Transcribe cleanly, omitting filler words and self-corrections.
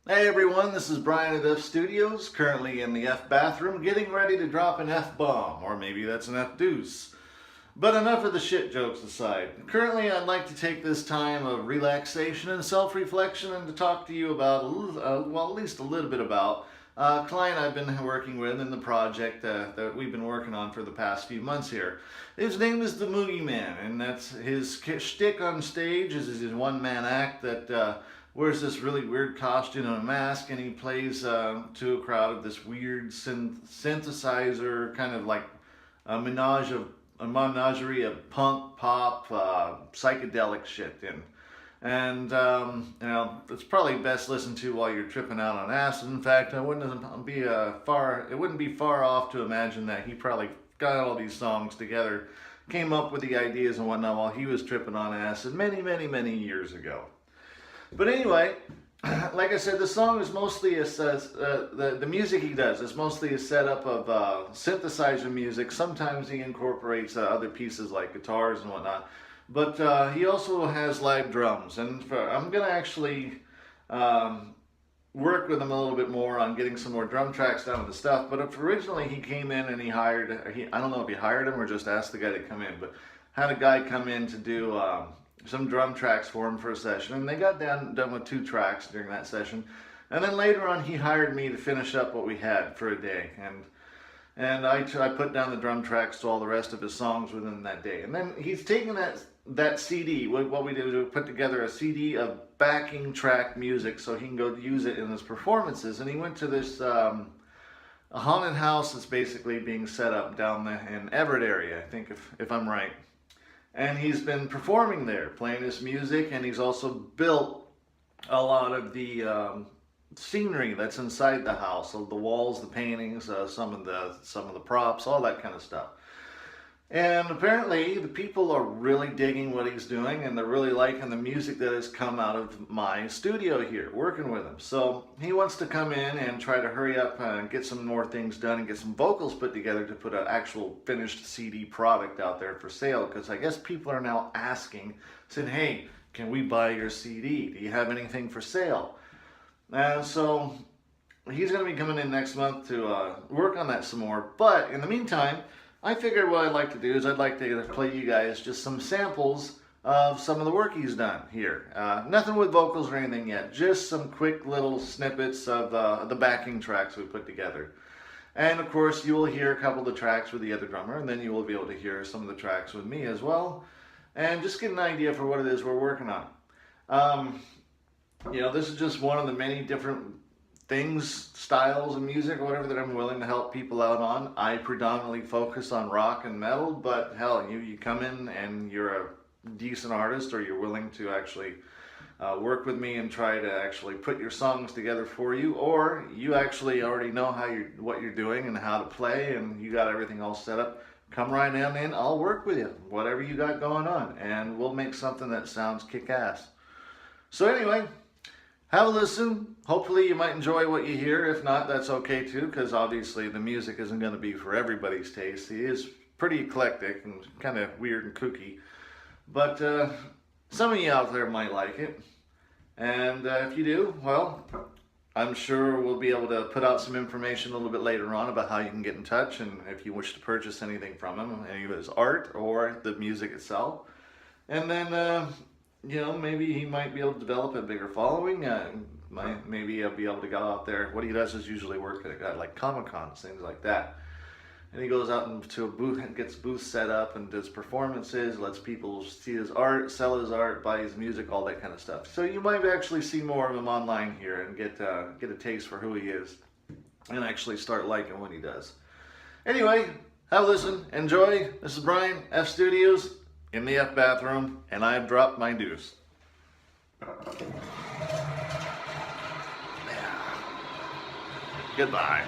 Hey everyone, this is Brian at F Studios, currently in the F bathroom, getting ready to drop an F-bomb, or maybe that's an F-deuce. But enough of the shit jokes aside. Currently I'd like to take this time of relaxation and self-reflection and to talk to you about, well, at least a little bit about a client I've been working with in the project that we've been working on for the past few months here. His name is the Moogyman, and that's his shtick on stage is his one-man act that wears this really weird costume and a mask, and he plays to a crowd of this weird synthesizer, kind of like a menagerie of punk, pop, psychedelic shit. And you know, it's probably best listened to while you're tripping out on acid. In fact, it wouldn't be far off to imagine that he probably got all these songs together, came up with the ideas and whatnot while he was tripping on acid many years ago. But anyway, like I said, the song is mostly the music he does is mostly a setup of synthesizer music. Sometimes he incorporates other pieces like guitars and whatnot. But he also has live drums, and I'm gonna actually work with him a little bit more on getting some more drum tracks down with the stuff. But if originally he came in and I don't know if he hired him or just asked the guy to come in, but had a guy come in to do some drum tracks for him for a session, and they got done with 2 tracks during that session. And then later on he hired me to finish up what we had for a day, and I put down the drum tracks to all the rest of his songs within that day. And then he's taken that CD, what we did was we put together a CD of backing track music so he can go use it in his performances. And he went to this a haunted house that's basically being set up down in Everett area, I think, if I'm right. And he's been performing there, playing this music, and he's also built a lot of the scenery that's inside the house, so the walls, the paintings, some of the props, all that kind of stuff. And apparently the people are really digging what he's doing, and they're really liking the music that has come out of my studio here, working with him. So he wants to come in and try to hurry up and get some more things done and get some vocals put together to put an actual finished CD product out there for sale, because I guess people are now asking, saying, hey, can we buy your CD? Do you have anything for sale? And so he's going to be coming in next month to work on that some more. But in the meantime, I figured what I'd like to do is I'd like to play you guys just some samples of some of the work he's done here. Nothing with vocals or anything yet, just some quick little snippets of the backing tracks we put together. And of course you will hear a couple of the tracks with the other drummer, and then you will be able to hear some of the tracks with me as well, and just get an idea for what it is we're working on. You know, this is just one of the many different things, styles of music or whatever that I'm willing to help people out on. I predominantly focus on rock and metal, but hell, you come in and you're a decent artist, or you're willing to actually work with me and try to actually put your songs together for you, or you actually already know what you're doing and how to play, and you got everything all set up, come right on in. I'll work with you, whatever you got going on, and we'll make something that sounds kick-ass. So anyway, have a listen. Hopefully you might enjoy what you hear. If not, that's okay too, because obviously the music isn't going to be for everybody's taste. He is pretty eclectic and kind of weird and kooky. But some of you out there might like it. And if you do, well, I'm sure we'll be able to put out some information a little bit later on about how you can get in touch, and if you wish to purchase anything from him, any of his art or the music itself. And then you know, maybe he might be able to develop a bigger following. Maybe he'll be able to go out there. What he does is usually work at like Comic-Cons, things like that. And he goes out into a booth and gets booths set up and does performances, lets people see his art, sell his art, buy his music, all that kind of stuff. So you might actually see more of him online here and get a taste for who he is and actually start liking what he does. Anyway, have a listen, enjoy. This is Brian, F Studios, in the F bathroom, and I've dropped my deuce. Goodbye.